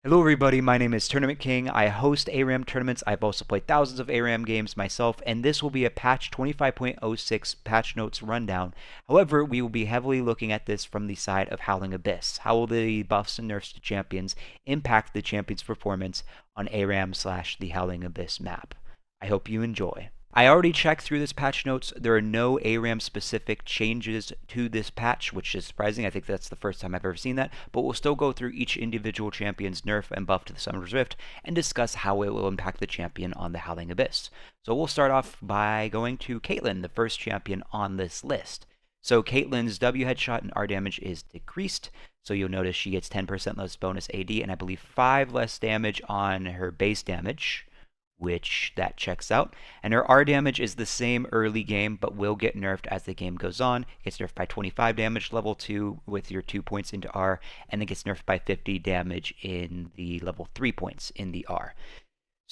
Hello everybody, my name is Tournament King. I host ARAM tournaments. I've also played thousands of ARAM games myself, and this will be a patch 25.06 patch notes rundown. However, we will be heavily looking at this from the side of Howling Abyss. How will the buffs and nerfs to champions impact the champion's performance on ARAM/the Howling Abyss map? I hope you enjoy. I already checked through this patch notes. There are no ARAM specific changes to this patch, which is surprising. I think that's the first time I've ever seen that, but we'll still go through each individual champion's nerf and buff to the Summoner's Rift and discuss how it will impact the champion on the Howling Abyss. So we'll start off by going to Caitlyn, the first champion on this list. So Caitlyn's W headshot and R damage is decreased, so you'll notice she gets 10% less bonus AD and I believe 5 less damage on her base damage, which that checks out. And her R damage is the same early game, but will get nerfed as the game goes on. It gets nerfed by 25 damage level 2 with your 2 points into R, and it gets nerfed by 50 damage in the level 3 points in the R.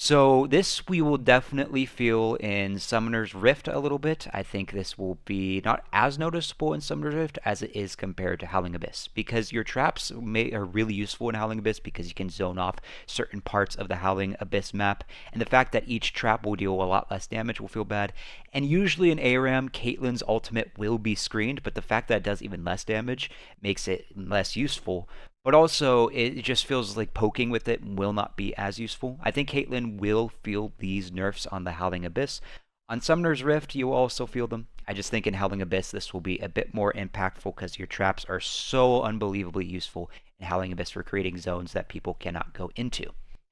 So this we will definitely feel in Summoner's Rift a little bit. I think this will be not as noticeable in Summoner's Rift as it is compared to Howling Abyss, because your traps are really useful in Howling Abyss because you can zone off certain parts of the Howling Abyss map, and the fact that each trap will deal a lot less damage will feel bad. And usually in ARAM, Caitlyn's ultimate will be screened, but the fact that it does even less damage makes it less useful. But also, it just feels like poking with it will not be as useful. I think Caitlyn will feel these nerfs on the Howling Abyss. On Summoner's Rift, you will also feel them. I just think in Howling Abyss, this will be a bit more impactful because your traps are so unbelievably useful in Howling Abyss for creating zones that people cannot go into.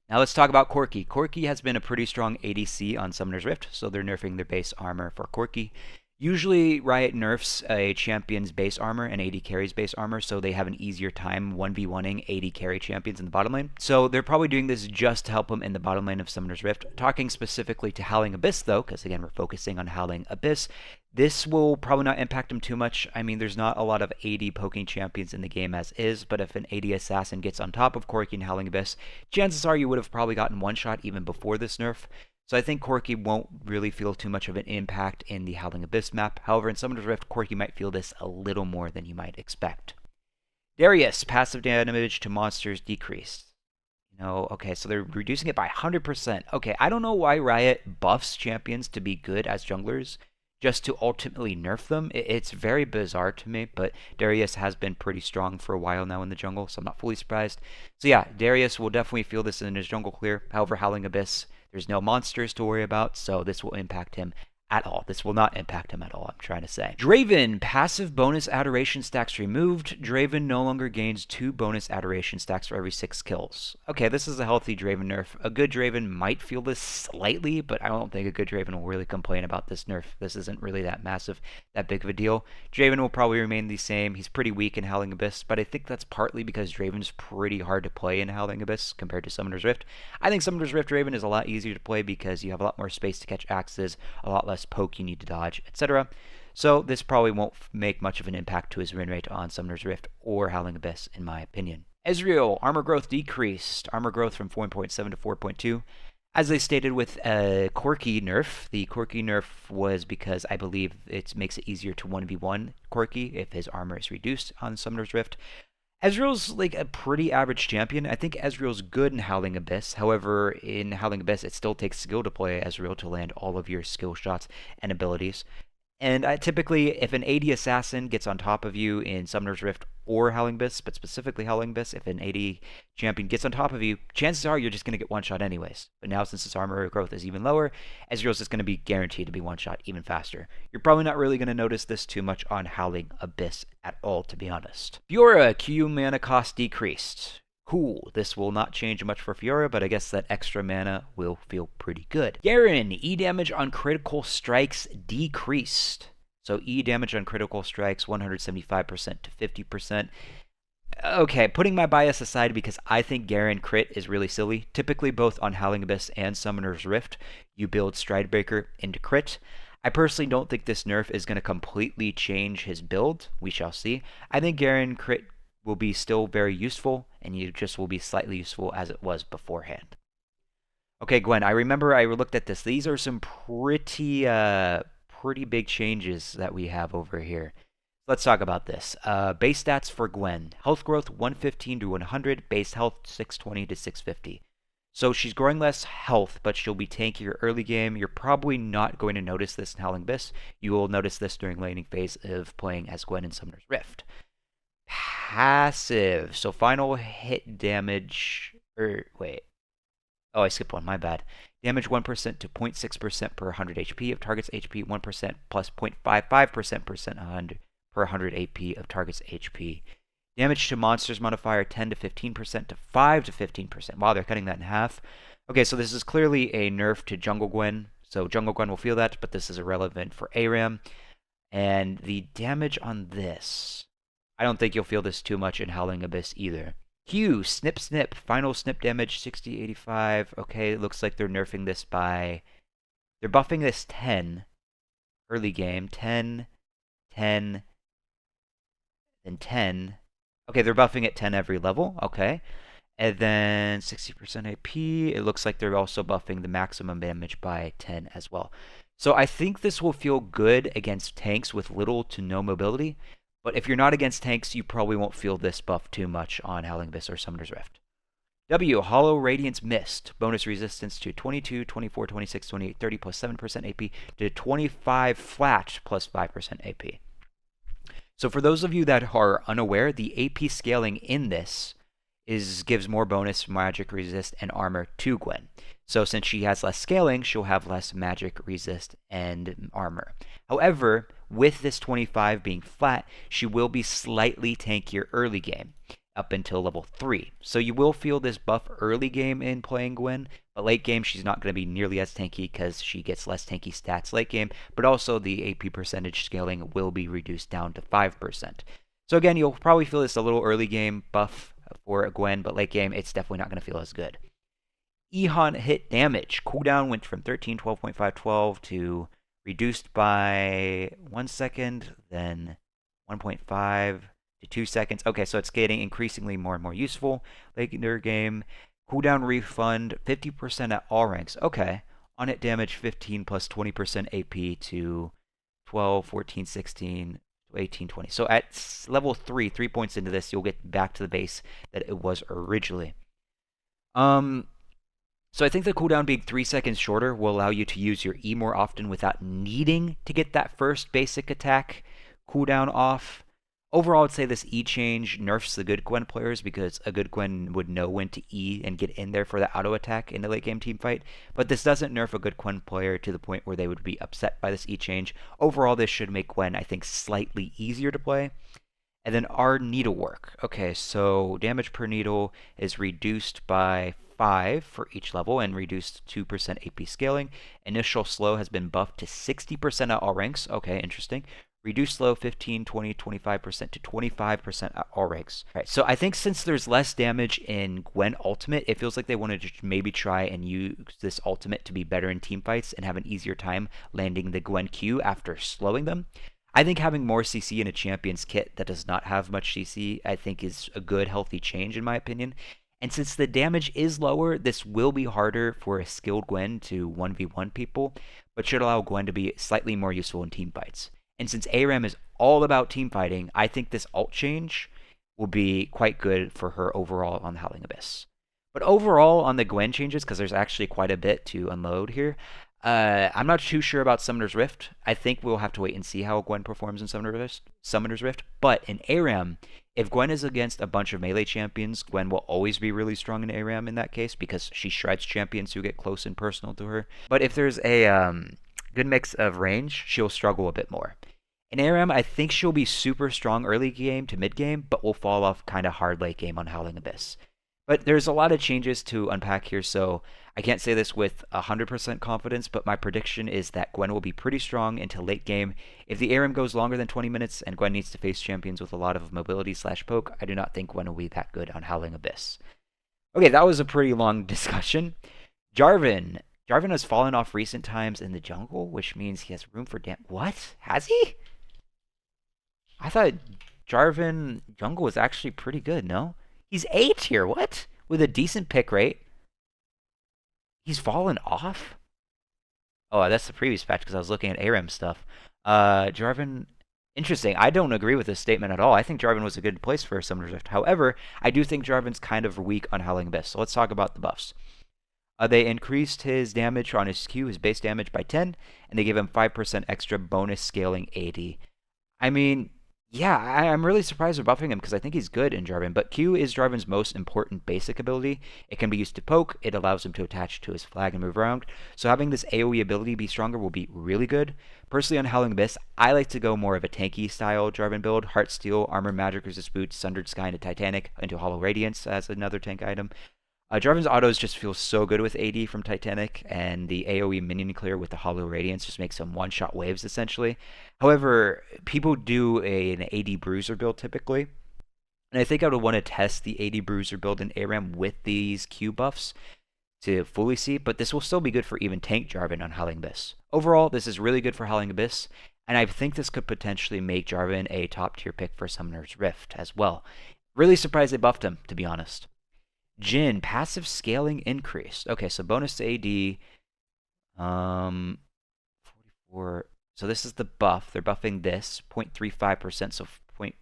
Now let's talk about Corki. Corki has been a pretty strong ADC on Summoner's Rift, so they're nerfing their base armor for Corki. Usually, Riot nerfs a champion's base armor and AD carries base armor, so they have an easier time 1v1ing AD carry champions in the bottom lane. So they're probably doing this just to help them in the bottom lane of Summoner's Rift. Talking specifically to Howling Abyss, though, because again, we're focusing on Howling Abyss, this will probably not impact them too much. I mean, there's not a lot of AD poking champions in the game as is, but if an AD assassin gets on top of Corki and Howling Abyss, chances are you would have probably gotten one shot even before this nerf. So I think Corki won't really feel too much of an impact in the Howling Abyss map. However, in Summoner's Rift, Corki might feel this a little more than you might expect. Darius, passive damage to monsters decreased. Okay, so they're reducing it by 100%. Okay, I don't know why Riot buffs champions to be good as junglers, just to ultimately nerf them. It's very bizarre to me, but Darius has been pretty strong for a while now in the jungle, so I'm not fully surprised. So yeah, Darius will definitely feel this in his jungle clear. However, Howling Abyss, there's no monsters to worry about, so this will impact him at all. This will not impact him at all, I'm trying to say. Draven, passive bonus adoration stacks removed. Draven no longer gains 2 bonus adoration stacks for every 6 kills. Okay, this is a healthy Draven nerf. A good Draven might feel this slightly, but I don't think a good Draven will really complain about this nerf. This isn't really that massive, that big of a deal. Draven will probably remain the same. He's pretty weak in Howling Abyss, but I think that's partly because Draven's pretty hard to play in Howling Abyss compared to Summoner's Rift. I think Summoner's Rift Draven is a lot easier to play because you have a lot more space to catch axes, a lot less poke you need to dodge, etc. So this probably won't make much of an impact to his win rate on Summoner's Rift or Howling Abyss, in my opinion. Ezreal, armor growth decreased. Armor growth from 4.7 to 4.2. As I stated with Corki nerf, the Corki nerf was because I believe it makes it easier to 1v1 Corki if his armor is reduced on Summoner's Rift. Ezreal's like a pretty average champion. I think Ezreal's good in Howling Abyss. However, in Howling Abyss, it still takes skill to play Ezreal to land all of your skill shots and abilities. And typically, if an AD assassin gets on top of you in Summoner's Rift or Howling Abyss, but specifically Howling Abyss, if an AD champion gets on top of you, chances are you're just going to get one shot anyways. But now, since his armor growth is even lower, Ezreal's just going to be guaranteed to be one shot even faster. You're probably not really going to notice this too much on Howling Abyss at all, to be honest. Fiora, Q mana cost decreased. Cool, this will not change much for Fiora, but I guess that extra mana will feel pretty good. Garen, E damage on critical strikes decreased. So E damage on critical strikes, 175% to 50%. Okay, putting my bias aside because I think Garen crit is really silly. Typically, both on Howling Abyss and Summoner's Rift, you build Stridebreaker into crit. I personally don't think this nerf is going to completely change his build. We shall see. I think Garen crit will be still very useful, and you just will be slightly useful as it was beforehand. Okay, Gwen, I remember I looked at this. These are some pretty big changes that we have over here. Let's talk about this. Base stats for Gwen. Health growth 115 to 100. Base health 620 to 650. So she's growing less health, but she'll be tankier early game. You're probably not going to notice this in Howling Abyss. You will notice this during laning phase of playing as Gwen in Summoner's Rift. Passive. So final hit damage... wait. Oh, I skipped one. My bad. Damage 1% to 0.6% per 100 HP of target's HP. 1% plus 0.55% per 100 AP of target's HP. Damage to monsters modifier 10 to 15% to 5 to 15%. Wow, they're cutting that in half. Okay, so this is clearly a nerf to Jungle Gwen. So Jungle Gwen will feel that, but this is irrelevant for ARAM. And the damage on this... I don't think you'll feel this too much in Howling Abyss either. Q, snip, snip. Final snip damage, 60, 85. Okay, it looks like they're nerfing this by... They're buffing this 10. Early game. 10, 10, then 10. Okay, they're buffing it 10 every level. Okay. And then 60% AP. It looks like they're also buffing the maximum damage by 10 as well. So I think this will feel good against tanks with little to no mobility. But if you're not against tanks, you probably won't feel this buff too much on Howling Abyss or Summoner's Rift. W, Hollow Radiance Mist. Bonus resistance to 22, 24, 26, 28, 30 plus 7% AP to 25 flat plus 5% AP. So for those of you that are unaware, the AP scaling in this gives more bonus, magic resist, and armor to Gwen. So since she has less scaling, she'll have less magic resist and armor. However, with this 25 being flat, she will be slightly tankier early game, up until level 3. So you will feel this buff early game in playing Gwen, but late game she's not going to be nearly as tanky because she gets less tanky stats late game, but also the AP percentage scaling will be reduced down to 5%. So again, you'll probably feel this a little early game buff for a Gwen, but late game it's definitely not going to feel as good. Ehon hit damage. Cooldown went from 13, 12.5, 12 to reduced by 1 second, then 1.5 to 2 seconds. Okay, so it's getting increasingly more and more useful later game. Cooldown refund 50% at all ranks. Okay. On hit damage 15 plus 20% AP to 12, 14, 16, 18, 20. So at level 3, 3 points into this, you'll get back to the base that it was originally. So I think the cooldown being 3 seconds shorter will allow you to use your E more often without needing to get that first basic attack cooldown off. Overall, I'd say this E change nerfs the good Gwen players because a good Gwen would know when to E and get in there for the auto attack in the late game team fight. But this doesn't nerf a good Gwen player to the point where they would be upset by this E change. Overall, this should make Gwen, I think, slightly easier to play. And then our needlework. Okay, so damage per needle is reduced by 5 for each level and reduced 2% AP scaling. Initial slow has been buffed to 60% at all ranks. Okay, interesting. Reduced slow 15, 20, 25% to 25% at all ranks. All right, so I think since there's less damage in Gwen ultimate, it feels like they wanted to maybe try and use this ultimate to be better in team fights and have an easier time landing the Gwen Q after slowing them. I think having more CC in a champion's kit that does not have much CC, I think is a good, healthy change in my opinion. And since the damage is lower, this will be harder for a skilled Gwen to 1v1 people, but should allow Gwen to be slightly more useful in team fights. And since ARAM is all about team fighting, I think this alt change will be quite good for her overall on the Howling Abyss. But overall on the Gwen changes, because there's actually quite a bit to unload here, I'm not too sure about Summoner's Rift. I think we'll have to wait and see how Gwen performs in Summoner's Rift. But in ARAM, if Gwen is against a bunch of melee champions, Gwen will always be really strong in ARAM in that case because she shreds champions who get close and personal to her. But if there's a good mix of range, she'll struggle a bit more. In ARAM, I think she'll be super strong early game to mid game, but will fall off kind of hard late game on Howling Abyss. But there's a lot of changes to unpack here, so I can't say this with 100% confidence, but my prediction is that Gwen will be pretty strong until late game. If the ARAM goes longer than 20 minutes and Gwen needs to face champions with a lot of mobility/poke, I do not think Gwen will be that good on Howling Abyss. Okay, that was a pretty long discussion. Jarvan. Jarvan has fallen off recent times in the jungle, which means he has room for What? Has he? I thought Jarvan jungle was actually pretty good, no? He's 8 here, what? With a decent pick rate. He's fallen off? Oh, that's the previous patch because I was looking at ARAM stuff. Jarvan Interesting. I don't agree with this statement at all. I think Jarvan was a good place for Summoner's Rift. However, I do think Jarvan's kind of weak on Howling Abyss. So let's talk about the buffs. They increased his damage on his Q, his base damage, by 10, and they gave him 5% extra bonus scaling AD. I mean, yeah, I'm really surprised they're buffing him because I think he's good in Jarvan, but Q is Jarvan's most important basic ability. It can be used to poke, it allows him to attach to his flag and move around, so having this AoE ability be stronger will be really good. Personally, on Howling Abyss, I like to go more of a tanky style Jarvan build, Heart Steel, Armor Magic Resist Boots, Sundered Sky into Titanic, into Hollow Radiance as another tank item. Jarvan's autos just feel so good with AD from Titanic, and the AoE minion clear with the Hollow Radiance just makes them one-shot waves, essentially. However, people do an AD Bruiser build typically, and I think I would want to test the AD Bruiser build in ARAM with these Q buffs to fully see, but this will still be good for even tank Jarvan on Howling Abyss. Overall, this is really good for Howling Abyss, and I think this could potentially make Jarvan a top-tier pick for Summoner's Rift as well. Really surprised they buffed him, to be honest. Jhin, passive scaling increased. Okay, so bonus to AD. 44. So this is the buff. They're buffing this 0.35%, so 0.5%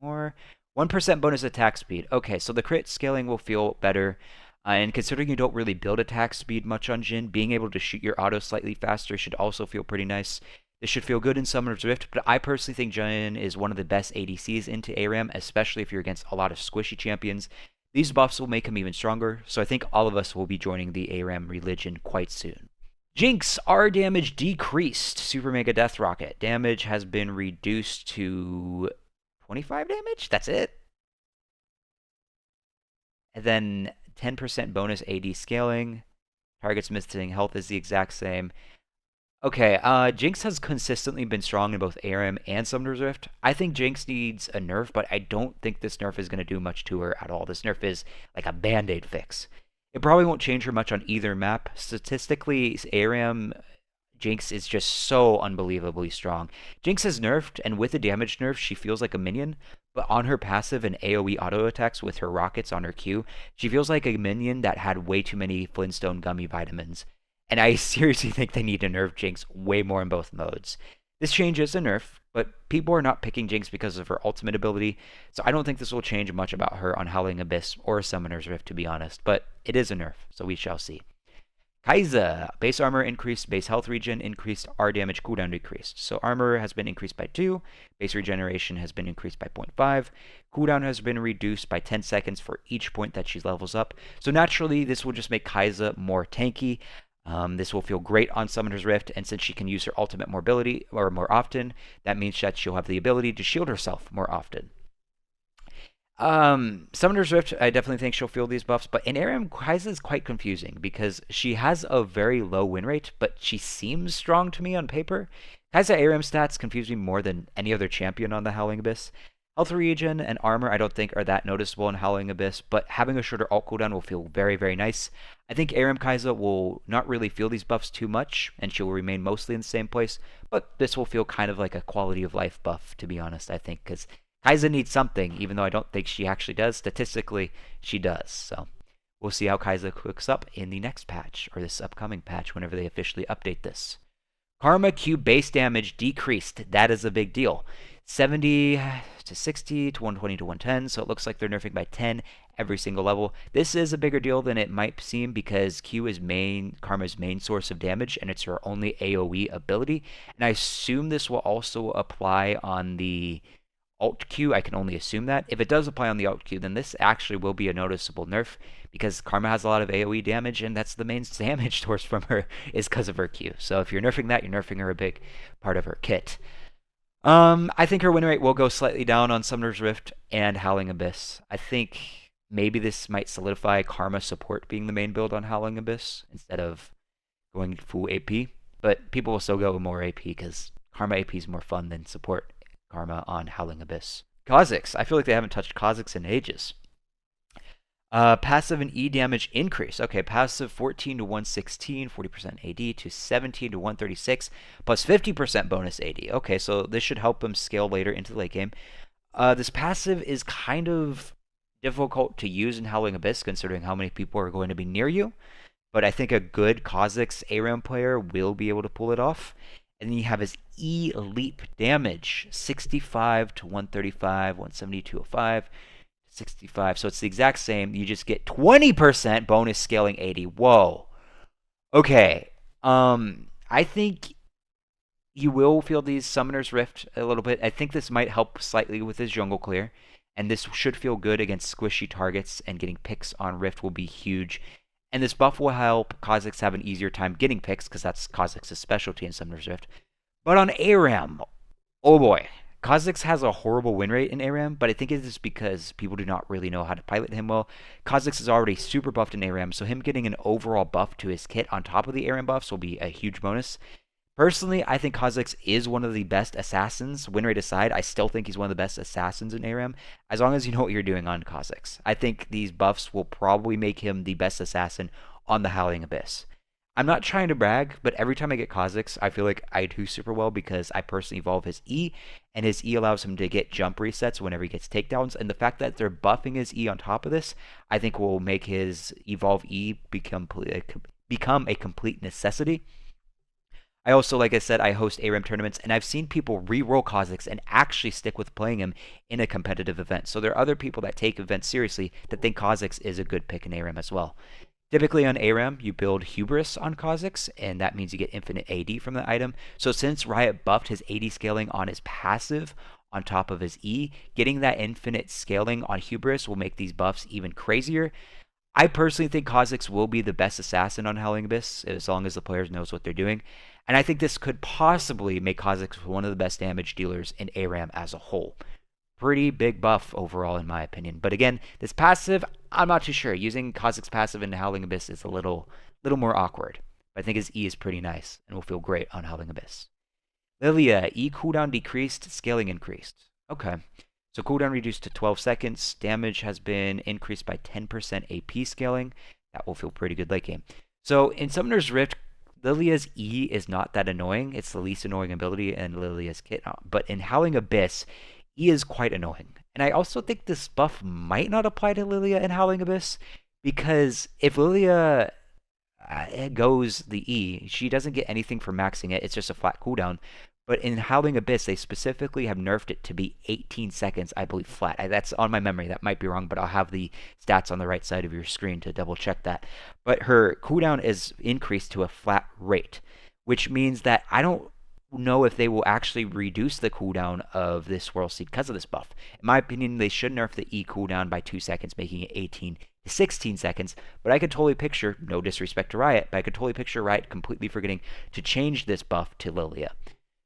more. 1% bonus attack speed. Okay, so the crit scaling will feel better. And considering you don't really build attack speed much on Jhin, being able to shoot your auto slightly faster should also feel pretty nice. This should feel good in Summoner's Rift, but I personally think Jhin is one of the best ADCs into ARAM, especially if you're against a lot of squishy champions. These buffs will make him even stronger, so I think all of us will be joining the ARAM religion quite soon. Jinx, R damage decreased. Super Mega Death Rocket. Damage has been reduced to 25 damage? That's it? And then 10% bonus AD scaling. Targets missing health is the exact same. Okay, Jinx has consistently been strong in both ARAM and Summoner's Rift. I think Jinx needs a nerf, but I don't think this nerf is going to do much to her at all. This nerf is like a band-aid fix. It probably won't change her much on either map. Statistically, ARAM Jinx is just so unbelievably strong. Jinx is nerfed, and with the damage nerf, she feels like a minion, but on her passive and AoE auto attacks with her rockets on her Q, she feels like a minion that had way too many Flintstone gummy vitamins. And I seriously think they need to nerf Jinx way more in both modes. This change is a nerf, but people are not picking Jinx because of her ultimate ability, so I don't think this will change much about her on Howling Abyss or Summoner's Rift, to be honest, but it is a nerf, so we shall see. Kai'Sa, base armor increased, base health regen increased, R damage cooldown decreased. So armor has been increased by 2, base regeneration has been increased by 0.5, cooldown has been reduced by 10 seconds for each point that she levels up. So naturally, this will just make Kai'Sa more tanky. This will feel great on Summoner's Rift, and since she can use her ultimate mobility or more often, that means that she'll have the ability to shield herself more often. Summoner's Rift, I definitely think she'll feel these buffs, but in ARAM, Kai'Sa is quite confusing because she has a very low win rate, but she seems strong to me on paper. Kai'Sa ARAM stats confuse me more than any other champion on the Howling Abyss. Health regen and armor I don't think are that noticeable in Howling Abyss, but having a shorter ult cooldown will feel very, very nice. I think ARAM Kai'Sa will not really feel these buffs too much, and she will remain mostly in the same place, but this will feel kind of like a quality of life buff, to be honest, I think, because Kai'Sa needs something, even though I don't think she actually does. Statistically, she does, so we'll see how Kai'Sa cooks up in the next patch, or this upcoming patch, whenever they officially update this. Karma Q base damage decreased. That is a big deal. 70 to 60 to 120 to 110, so it looks like they're nerfing by 10 every single level. This is a bigger deal than it might seem because Q is Karma's main source of damage, and it's her only AoE ability. And I assume this will also apply on the Alt Q. I can only assume that. If it does apply on the Alt Q, then this actually will be a noticeable nerf because Karma has a lot of AoE damage, and that's the main damage source from her is because of her Q. So if you're nerfing that, you're nerfing her a big part of her kit. I think her win rate will go slightly down on Summoner's Rift and Howling Abyss. I think maybe this might solidify Karma support being the main build on Howling Abyss instead of going full AP. But people will still go more AP because Karma AP is more fun than support Karma on Howling Abyss. Kha'Zix. I feel like they haven't touched Kha'Zix in ages. Passive and E damage increase. Okay, passive 14 to 116, 40% AD to 17 to 136, plus 50% bonus AD. Okay, so this should help him scale later into the late game. This passive is kind of difficult to use in Howling Abyss considering how many people are going to be near you, but I think a good Kha'Zix ARAM player will be able to pull it off. And then you have his E leap damage, 65 to 135, 170, 205, 65. So it's the exact same. You just get 20% bonus scaling 80. Whoa. Okay. I think you will feel these Summoner's Rift a little bit. I think this might help slightly with his jungle clear. And this should feel good against squishy targets, and getting picks on Rift will be huge. And this buff will help Kha'Zix have an easier time getting picks, because that's Kha'Zix's specialty in Summoner's Rift. But on ARAM, oh boy. Kha'Zix has a horrible win rate in ARAM, but I think it is because people do not really know how to pilot him well. Kha'Zix is already super buffed in ARAM, so him getting an overall buff to his kit on top of the ARAM buffs will be a huge bonus. Personally, I think Kha'Zix is one of the best assassins. Win rate aside, I still think he's one of the best assassins in ARAM, as long as you know what you're doing on Kha'Zix. I think these buffs will probably make him the best assassin on the Howling Abyss. I'm not trying to brag, but every time I get Kha'Zix, I feel like I do super well because I personally evolve his E, and his E allows him to get jump resets whenever he gets takedowns, and the fact that they're buffing his E on top of this, I think will make his evolve E become a complete necessity. I also, like I said, I host ARAM tournaments, and I've seen people re-roll Kha'Zix and actually stick with playing him in a competitive event. So there are other people that take events seriously that think Kha'Zix is a good pick in ARAM as well. Typically on ARAM, you build Hubris on Kha'Zix, and that means you get infinite AD from the item. So since Riot buffed his AD scaling on his passive on top of his E, getting that infinite scaling on Hubris will make these buffs even crazier. I personally think Kha'Zix will be the best assassin on Howling Abyss, as long as the players knows what they're doing. And I think this could possibly make Kha'Zix one of the best damage dealers in ARAM as a whole. Pretty big buff overall, in my opinion. But again, this passive, I'm not too sure. Using Kha'Zix passive in Howling Abyss is a little more awkward. But I think his E is pretty nice and will feel great on Howling Abyss. Lillia, E cooldown decreased, scaling increased. Okay. So cooldown reduced to 12 seconds. Damage has been increased by 10% AP scaling. That will feel pretty good late game. So in Summoner's Rift, Lilia's E is not that annoying. It's the least annoying ability in Lilia's kit. But in Howling Abyss, E is quite annoying. And I also think this buff might not apply to Lillia in Howling Abyss, because if Lillia goes the E, she doesn't get anything for maxing it. It's just a flat cooldown. But in Howling Abyss, they specifically have nerfed it to be 18 seconds, I believe, flat. That's on my memory. That might be wrong, but I'll have the stats on the right side of your screen to double check that. But her cooldown is increased to a flat rate, which means that I don't know if they will actually reduce the cooldown of this Swirl Seed because of this buff. In my opinion, they should nerf the E cooldown by 2 seconds, making it 18 to 16 seconds. But I could totally picture, no disrespect to Riot, but I could totally picture Riot completely forgetting to change this buff to Lillia.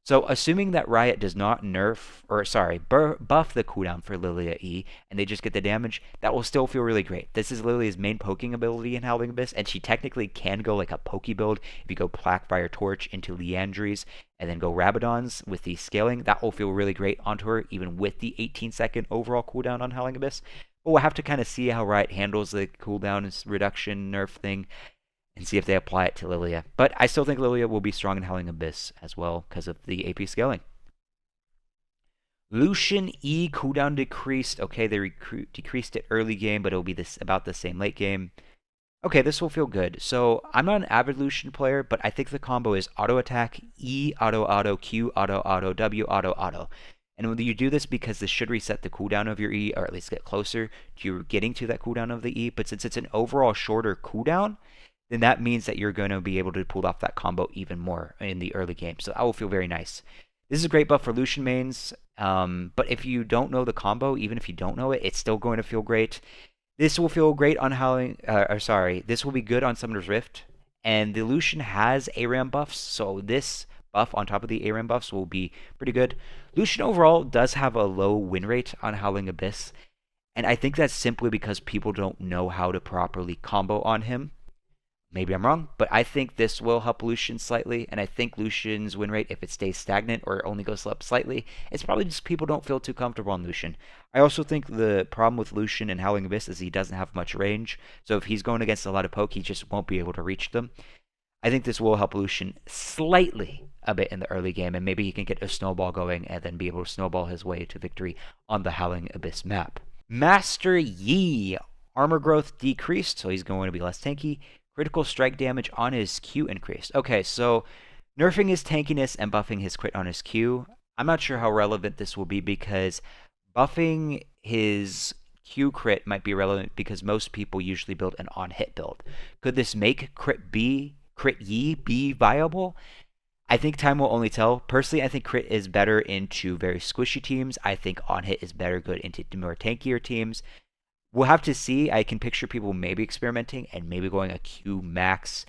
So assuming that Riot does not buff the cooldown for Lillia E, and they just get the damage, that will still feel really great. This is Lilia's main poking ability in Howling Abyss, and she technically can go like a pokey build. If you go Blackfire Torch into Liandry's, and then go Rabadon's with the scaling, that will feel really great onto her, even with the 18-second overall cooldown on Howling Abyss. But we'll have to kind of see how Riot handles the cooldown reduction nerf thing, and see if they apply it to Lillia. But I still think Lillia will be strong in Howling Abyss as well because of the AP scaling. Lucian E cooldown decreased. Okay, they decreased it early game, but it'll be about the same late game. Okay, this will feel good. So I'm not an avid Lucian player, but I think the combo is auto attack, E, auto auto, Q, auto auto, W, auto auto. And when you do this, because this should reset the cooldown of your E, or at least get closer to getting to that cooldown of the E. But since it's an overall shorter cooldown, then that means that you're going to be able to pull off that combo even more in the early game. So that will feel very nice. This is a great buff for Lucian mains, but if you don't know the combo, even if you don't know it, it's still going to feel great. This will feel great on this will be good on Summoner's Rift, and the Lucian has ARAM buffs, so this buff on top of the ARAM buffs will be pretty good. Lucian overall does have a low win rate on Howling Abyss, and I think that's simply because people don't know how to properly combo on him. Maybe I'm wrong, but I think this will help Lucian slightly, and I think Lucian's win rate, if it stays stagnant or only goes up slightly, it's probably just people don't feel too comfortable on Lucian. I also think the problem with Lucian and Howling Abyss is he doesn't have much range, so if he's going against a lot of poke, he just won't be able to reach them. I think this will help Lucian slightly a bit in the early game, and maybe he can get a snowball going and then be able to snowball his way to victory on the Howling Abyss map. Master Yi, armor growth decreased, so he's going to be less tanky. Critical strike damage on his Q increased. Okay, so Nerfing his tankiness and buffing his crit on his Q. I'm not sure how relevant this will be because buffing his Q crit might be relevant because most people usually build an on-hit build. Could this make crit Yi be viable? I think time will only tell. Personally, I think crit is better into very squishy teams. I think on-hit is better good into more tankier teams. We'll have to see. I can picture people maybe experimenting and maybe going a Q max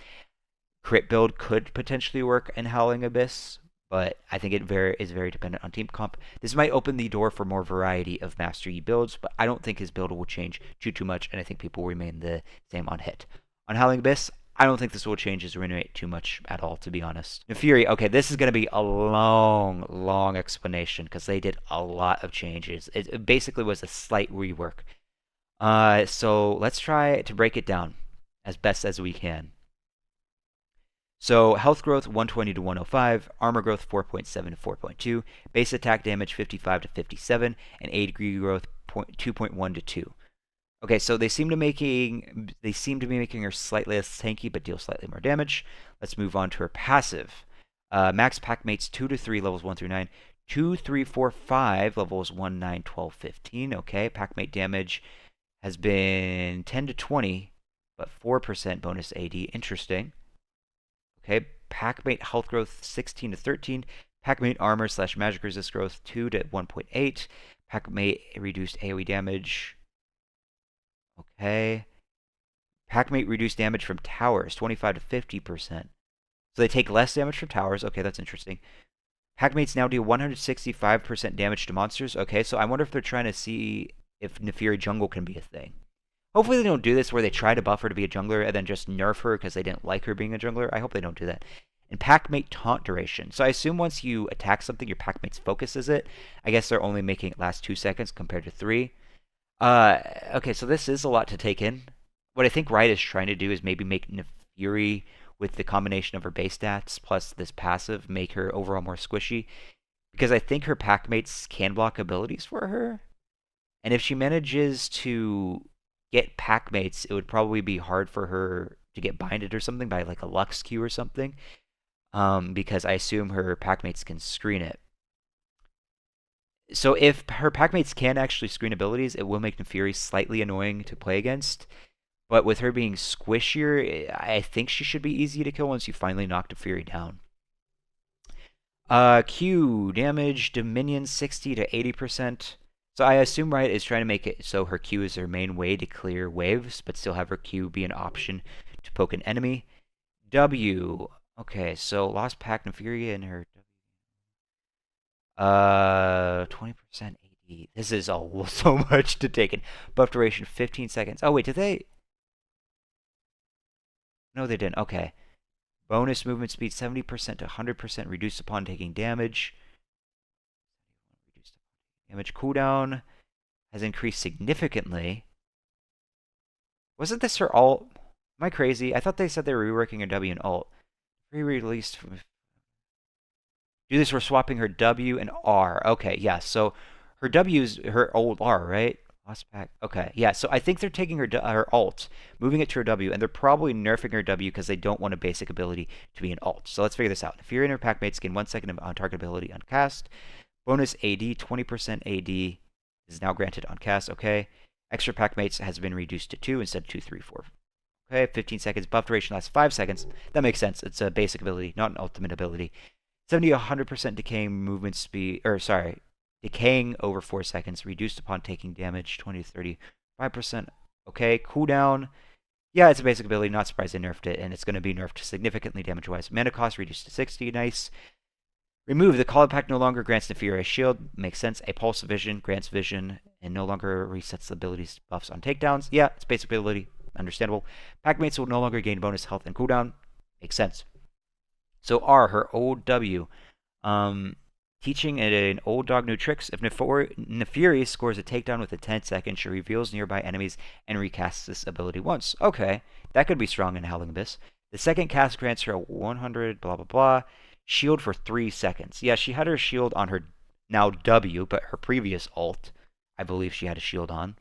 crit build could potentially work in Howling Abyss, but I think it is very dependent on team comp. This might open the door for more variety of Master Yi builds, but I don't think his build will change too much, and I think people will remain the same on hit. On Howling Abyss, I don't think this will change his win rate too much at all, to be honest. Naafiri, okay, this is going to be a long explanation because they did a lot of changes. It basically was a slight rework. So let's try to break it down as best as we can. So health growth 120 to 105, armor growth 4.7 to 4.2, base attack damage 55 to 57, and AD growth 2.1 to 2. Okay, so they seem to be making her slightly less tanky but deal slightly more damage. Let's move on to her passive. Max pack mates 2 to 3 levels 1 through 9, 2, 3, 4, 5 levels 1, 9, 12, 15. Okay, pack mate damage has been 10 to 20, but 4% bonus AD. Interesting. Okay, Packmate health growth 16 to 13, Packmate armor / magic resist growth 2 to 1.8, Packmate reduced AoE damage. Okay, Packmate reduced damage from towers 25 to 50%. So they take less damage from towers. Okay, that's interesting. Packmates now do 165% damage to monsters. Okay, so I wonder if they're trying to see if Naafiri jungle can be a thing. Hopefully they don't do this where they try to buff her to be a jungler and then just nerf her because they didn't like her being a jungler. I hope they don't do that. And packmate taunt duration. So I assume once you attack something, your packmates focuses it. I guess they're only making it last 2 seconds compared to 3. Okay, so this is a lot to take in. What I think Riot is trying to do is maybe make Naafiri with the combination of her base stats plus this passive make her overall more squishy. Because I think her packmates can block abilities for her. And if she manages to get packmates, it would probably be hard for her to get binded or something by like a Lux Q or something, because I assume her packmates can screen it. So if her packmates can actually screen abilities, it will make Naafiri slightly annoying to play against. But with her being squishier, I think she should be easy to kill once you finally knock Naafiri down. Q damage to minions 60 to 80%. So I assume Riot is trying to make it so her Q is her main way to clear waves, but still have her Q be an option to poke an enemy. W. Okay, so lost pack Naafiri and her 20% AD. This is so much to take in. Buff duration 15 seconds. Oh wait, did they? No, they didn't. Okay. Bonus movement speed 70% to 100% reduced upon taking damage. Damage cooldown has increased significantly. Wasn't this her ult? Am I crazy? I thought they said they were reworking her W and ult. Re-released from... Do this, we're swapping her W and R. Okay, yeah, so her W is her old R, right? Lost pack. Okay, yeah, so I think they're taking her ult, moving it to her W, and they're probably nerfing her W because they don't want a basic ability to be an ult. So let's figure this out. If you're in her packmates, gain 1 second of on-target ability on cast. Bonus AD, 20% AD is now granted on cast. Okay. Extra packmates has been reduced to 2 instead of 2, 3, 4. Okay, 15 seconds. Buff duration lasts 5 seconds. That makes sense. It's a basic ability, not an ultimate ability. 70 to 100% decaying movement speed, decaying over 4 seconds, reduced upon taking damage 20 to 35%. Okay, cooldown. Yeah, it's a basic ability. Not surprised they nerfed it, and it's going to be nerfed significantly damage-wise. Mana cost reduced to 60. Nice. Remove. The Call Impact no longer grants Naafiri a shield. Makes sense. A Pulse of Vision grants vision and no longer resets the abilities buffs on takedowns. Yeah, it's basic ability. Understandable. Packmates will no longer gain bonus health and cooldown. Makes sense. So R, her old W. Teaching an old dog new tricks. If Naafiri scores a takedown within 10 seconds, she reveals nearby enemies and recasts this ability once. Okay, that could be strong in Howling Abyss. The second cast grants her a 100 blah blah blah. Shield for 3 seconds. Yeah, she had her shield on her now W, but her previous ult, I believe she had a shield on.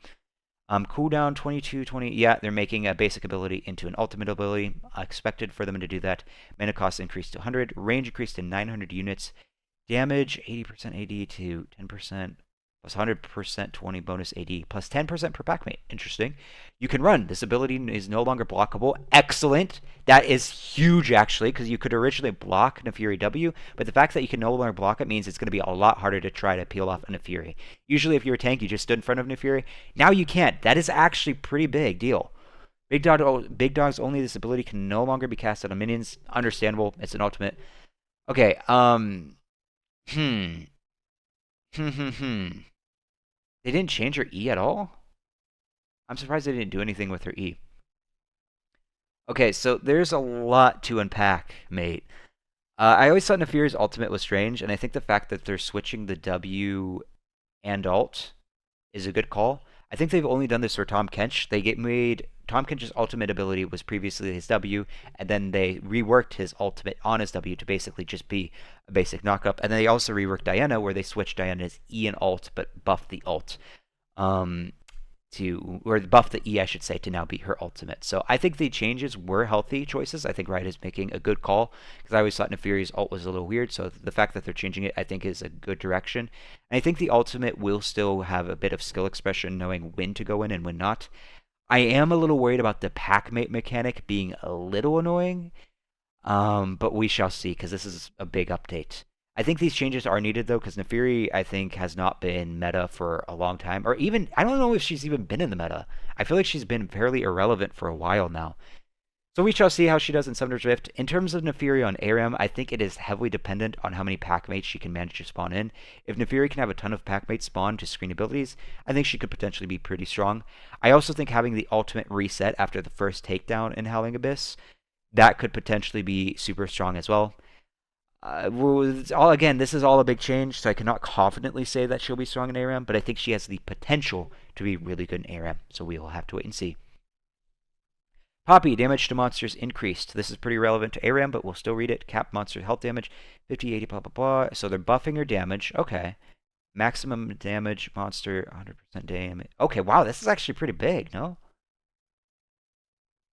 Cooldown 22, 20. Yeah, they're making a basic ability into an ultimate ability. Expected for them to do that. Mana cost increased to 100. Range increased to 900 units. Damage 80% AD to 10%. Plus 100% 20 bonus AD. Plus 10% per pack mate. Interesting. You can run. This ability is no longer blockable. Excellent. That is huge, actually, because you could originally block Naafiri W, but the fact that you can no longer block it means it's going to be a lot harder to try to peel off a Naafiri. Usually, if you're a tank, you just stood in front of Naafiri. Now you can't. That is actually a pretty big deal. Big dogs only. This ability can no longer be casted on minions. Understandable. It's an ultimate. Okay. They didn't change her E at all? I'm surprised they didn't do anything with her E. Okay, so there's a lot to unpack, mate. I always thought Naafiri's ultimate was strange, and I think the fact that they're switching the W and ult is a good call. I think they've only done this for Tahm Kench. Tahm Kench's ultimate ability was previously his W, and then they reworked his ultimate on his W to basically just be a basic knockup. And then they also reworked Diana, where they switched Diana's E and ult, but buffed the ult or buff the E, I should say, to now be her ultimate. So I think the changes were healthy choices. I think Riot is making a good call, because I always thought Naafiri's ult was a little weird, so the fact that they're changing it, I think, is a good direction. And I think the ultimate will still have a bit of skill expression, knowing when to go in and when not. I am a little worried about the packmate mechanic being a little annoying, but we shall see, because this is a big update. I think these changes are needed, though, because Naafiri, I think, has not been meta for a long time. Or even, I don't know if she's even been in the meta. I feel like she's been fairly irrelevant for a while now. So we shall see how she does in Summoner's Rift. In terms of Naafiri on ARAM, I think it is heavily dependent on how many packmates she can manage to spawn in. If Naafiri can have a ton of packmates spawn to screen abilities, I think she could potentially be pretty strong. I also think having the ultimate reset after the first takedown in Howling Abyss, that could potentially be super strong as well. Again, this is all a big change, so I cannot confidently say that she'll be strong in ARAM, but I think she has the potential to be really good in ARAM, so we will have to wait and see. Poppy, damage to monsters increased. This is pretty relevant to ARAM, but we'll still read it. Cap monster health damage, 50, 80, blah, blah, blah. So they're buffing her damage. Okay. Maximum damage, monster, 100% damage. Okay, wow, this is actually pretty big, no?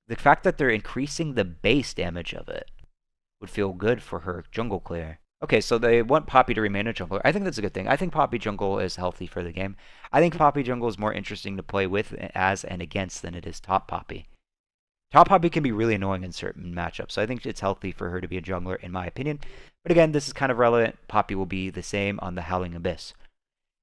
The fact that they're increasing the base damage of it would feel good for her jungle clear. Okay, so they want Poppy to remain a jungler. I think that's a good thing. I think Poppy jungle is healthy for the game. I think Poppy jungle is more interesting to play with as and against than it is top Poppy. Top Poppy can be really annoying in certain matchups, so I think it's healthy for her to be a jungler, in my opinion. But again, this is kind of relevant. Poppy will be the same on the Howling Abyss.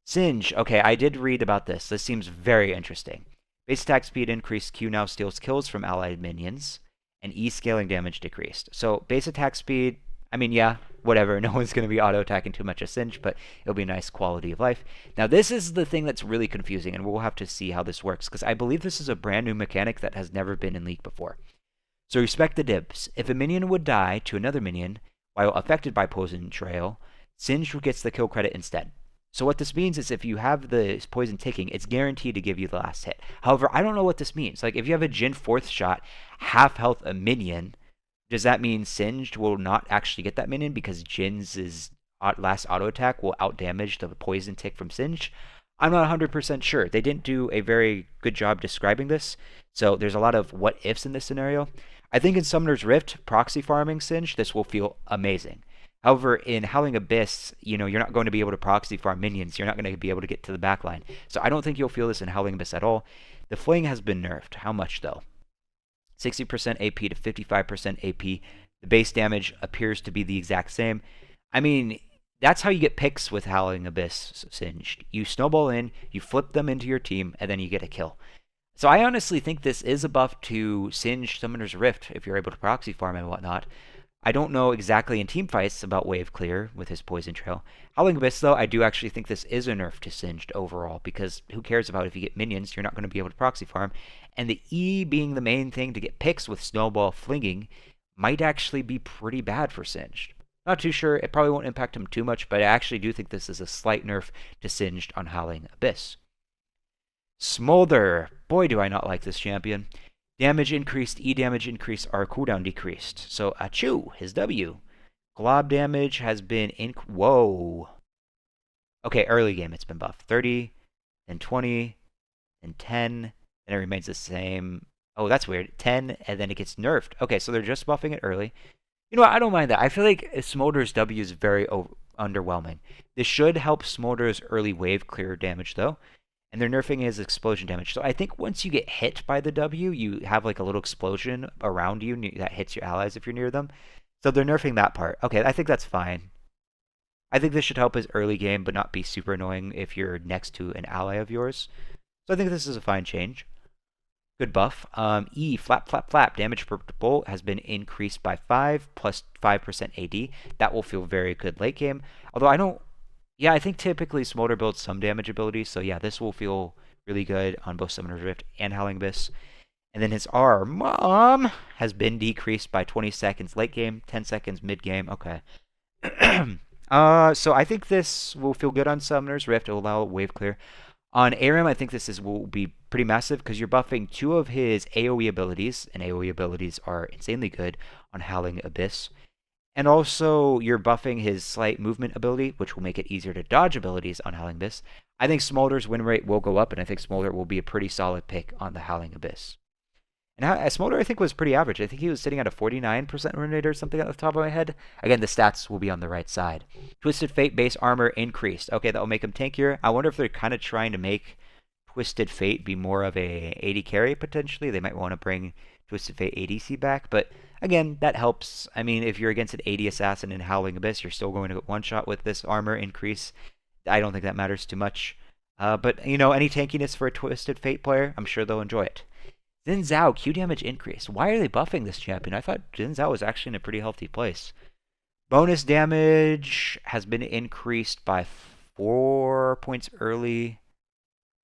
Singe. Okay, I did read about this. This seems very interesting. Base attack speed increased. Q now steals kills from allied minions. And E scaling damage decreased. So base attack speed, I mean, yeah, whatever. No one's going to be auto-attacking too much a Singe, but it'll be a nice quality of life. Now, this is the thing that's really confusing, and we'll have to see how this works, because I believe this is a brand new mechanic that has never been in League before. So respect the dibs. If a minion would die to another minion while affected by Poison Trail, Singe gets the kill credit instead. So what this means is if you have the poison ticking, it's guaranteed to give you the last hit. However, I don't know what this means. Like, if you have a Jhin 4th shot, half health a minion, does that mean Singed will not actually get that minion because Jin's last auto attack will outdamage the poison tick from Singed? I'm not 100% sure. They didn't do a very good job describing this, so there's a lot of what ifs in this scenario. I think in Summoner's Rift, proxy farming Singed, this will feel amazing. However, in Howling Abyss, you're not going to be able to proxy farm minions. You're not going to be able to get to the backline. So I don't think you'll feel this in Howling Abyss at all. The Fling has been nerfed. How much, though? 60% AP to 55% AP. The base damage appears to be the exact same. I mean, that's how you get picks with Howling Abyss Singed. You snowball in, you flip them into your team, and then you get a kill. So I honestly think this is a buff to Singe Summoner's Rift if you're able to proxy farm and whatnot. I don't know exactly in team fights about Wave Clear with his Poison Trail. Howling Abyss, though, I do actually think this is a nerf to Singed overall, because who cares about if you get minions, you're not going to be able to proxy farm. And the E being the main thing to get picks with Snowball Flinging might actually be pretty bad for Singed. Not too sure, it probably won't impact him too much, but I actually do think this is a slight nerf to Singed on Howling Abyss. Smolder. Boy, do I not like this champion. Damage increased, E damage increased, R cooldown decreased. So, achoo, his W. Glob damage has been whoa. Okay, early game it's been buffed. 30, then 20, then 10, and it remains the same. Oh, that's weird. 10, and then it gets nerfed. Okay, so they're just buffing it early. You know what? I don't mind that. I feel like Smolder's W is very underwhelming. This should help Smolder's early wave clear damage, though. And they're nerfing his explosion damage. So I think once you get hit by the W, you have like a little explosion around you that hits your allies if you're near them. So they're nerfing that part. Okay, I think that's fine. I think this should help his early game, but not be super annoying if you're next to an ally of yours. So I think this is a fine change. Good buff. E, flap, flap, flap. Damage per bolt has been increased by 5, plus 5% AD. That will feel very good late game. Although I don't... Yeah, I think typically Smolder builds some damage abilities, so yeah, this will feel really good on both Summoner's Rift and Howling Abyss. And then his ARAM has been decreased by 20 seconds late game, 10 seconds mid game. Okay. So I think this will feel good on Summoner's Rift. It will allow wave clear. On ARAM, I think will be pretty massive because you're buffing 2 of his AoE abilities, and AoE abilities are insanely good on Howling Abyss. And also, you're buffing his slight movement ability, which will make it easier to dodge abilities on Howling Abyss. I think Smolder's win rate will go up, and I think Smolder will be a pretty solid pick on the Howling Abyss. And Smolder, I think, was pretty average. I think he was sitting at a 49% win rate or something at the top of my head. Again, the stats will be on the right side. Twisted Fate base armor increased. Okay, that will make him tankier. I wonder if they're kind of trying to make Twisted Fate be more of a AD carry, potentially. They might want to bring Twisted Fate ADC back, but again, that helps. I mean, if you're against an AD assassin in Howling Abyss, you're still going to get one-shot with this armor increase. I don't think that matters too much. But, you know, any tankiness for a Twisted Fate player, I'm sure they'll enjoy it. Xin Zhao, Q damage increase. Why are they buffing this champion? I thought Xin Zhao was actually in a pretty healthy place. Bonus damage has been increased by 4 points early.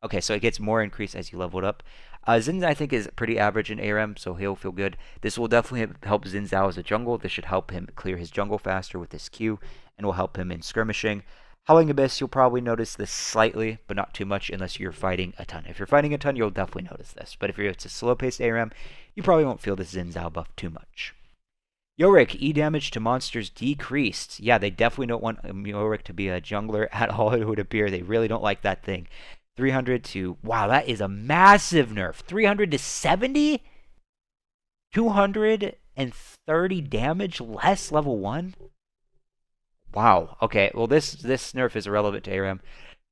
Okay, so it gets more increase as you level it up. Xin, I think, is pretty average in ARAM, so he'll feel good. This will definitely help Xin Zhao as a jungle. This should help him clear his jungle faster with this Q, and will help him in skirmishing. Howling Abyss, you'll probably notice this slightly, but not too much unless you're fighting a ton. If you're fighting a ton, you'll definitely notice this. But if it's a slow-paced ARAM, you probably won't feel this Xin Zhao buff too much. Yorick, E damage to monsters decreased. Yeah, they definitely don't want Yorick to be a jungler at all, it would appear. They really don't like that thing. 300 to... Wow, that is a massive nerf. 300 to 70? 230 damage less level 1? Wow. Okay. Well, this nerf is irrelevant to ARAM.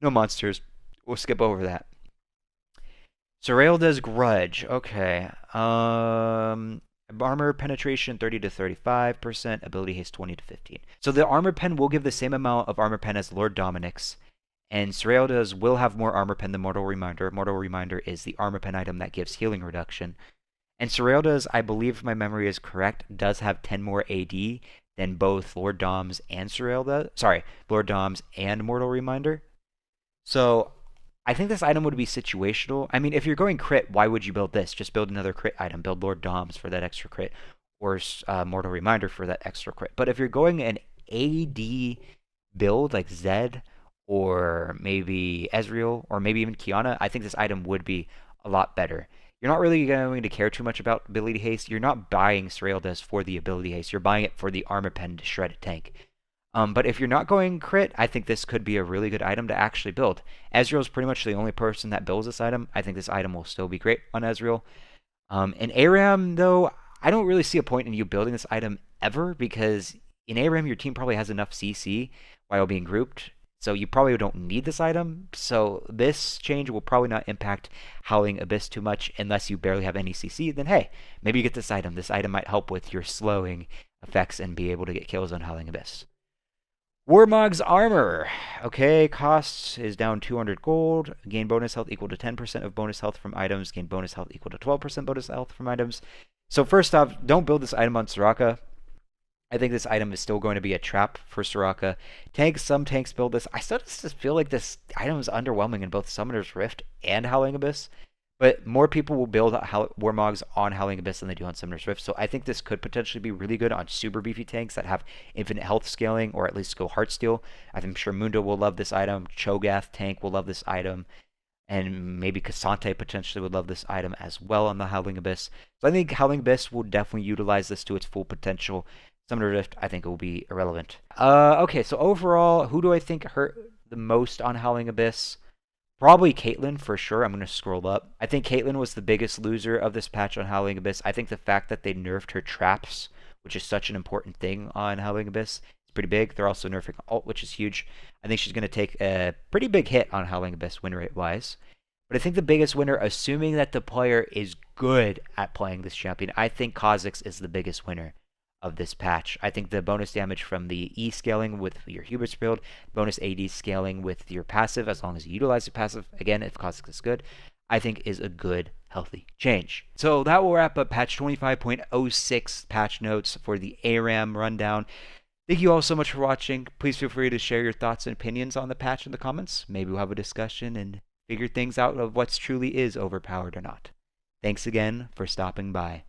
No monsters. We'll skip over that. Serylda's Grudge. Okay. Armor penetration 30 to 35%. Ability haste 20 to 15. So the armor pen will give the same amount of armor pen as Lord Dominic's. And Serylda's will have more armor pen than Mortal Reminder. Mortal Reminder is the armor pen item that gives healing reduction. And Serylda's, I believe if my memory is correct, does have 10 more AD than both Lord Dom's and Serylda. Sorry, Lord Dom's and Mortal Reminder. So I think this item would be situational. I mean, if you're going crit, why would you build this? Just build another crit item. Build Lord Dom's for that extra crit, or Mortal Reminder for that extra crit. But if you're going an AD build like Zed, or maybe Ezreal, or maybe even Kiana, I think this item would be a lot better. You're not really going to care too much about ability haste. You're not buying Serylda's for the ability haste. You're buying it for the armor pen to shred a tank. But if you're not going crit, I think this could be a really good item to actually build. Ezreal's pretty much the only person that builds this item. I think this item will still be great on Ezreal. In ARAM, though, I don't really see a point in you building this item ever, because in ARAM, your team probably has enough CC while being grouped. So you probably don't need this item. So this change will probably not impact Howling Abyss too much unless you barely have any CC. Then hey, maybe you get this item. This item might help with your slowing effects and be able to get kills on Howling Abyss. Warmog's Armor. Okay, cost is down 200 gold. Gain bonus health equal to 10% of bonus health from items. Gain bonus health equal to 12% bonus health from items. So first off, don't build this item on Soraka. I think this item is still going to be a trap for Soraka. Some tanks build this. I still just feel like this item is underwhelming in both Summoner's Rift and Howling Abyss. But more people will build Warmogs on Howling Abyss than they do on Summoner's Rift. So I think this could potentially be really good on super beefy tanks that have infinite health scaling, or at least go Heartsteel. I'm sure Mundo will love this item. Cho'Gath tank will love this item. And maybe Cassante potentially would love this item as well on the Howling Abyss. So I think Howling Abyss will definitely utilize this to its full potential. Summoner Rift, I think it will be irrelevant. Okay, so overall, who do I think hurt the most on Howling Abyss? Probably Caitlyn for sure. I'm going to scroll up. I think Caitlyn was the biggest loser of this patch on Howling Abyss. I think the fact that they nerfed her traps, which is such an important thing on Howling Abyss, is pretty big. They're also nerfing ult, which is huge. I think she's going to take a pretty big hit on Howling Abyss win rate wise. But I think the biggest winner, assuming that the player is good at playing this champion, I think Kha'Zix is the biggest winner of this patch. I think the bonus damage from the E scaling with your Hubris build, bonus AD scaling with your passive, as long as you utilize the passive, again, if Kha'Zix is good, I think is a good, healthy change. So that will wrap up patch 25.06 patch notes for the ARAM rundown. Thank you all so much for watching. Please feel free to share your thoughts and opinions on the patch in the comments. Maybe we'll have a discussion and figure things out of what's truly is overpowered or not. Thanks again for stopping by.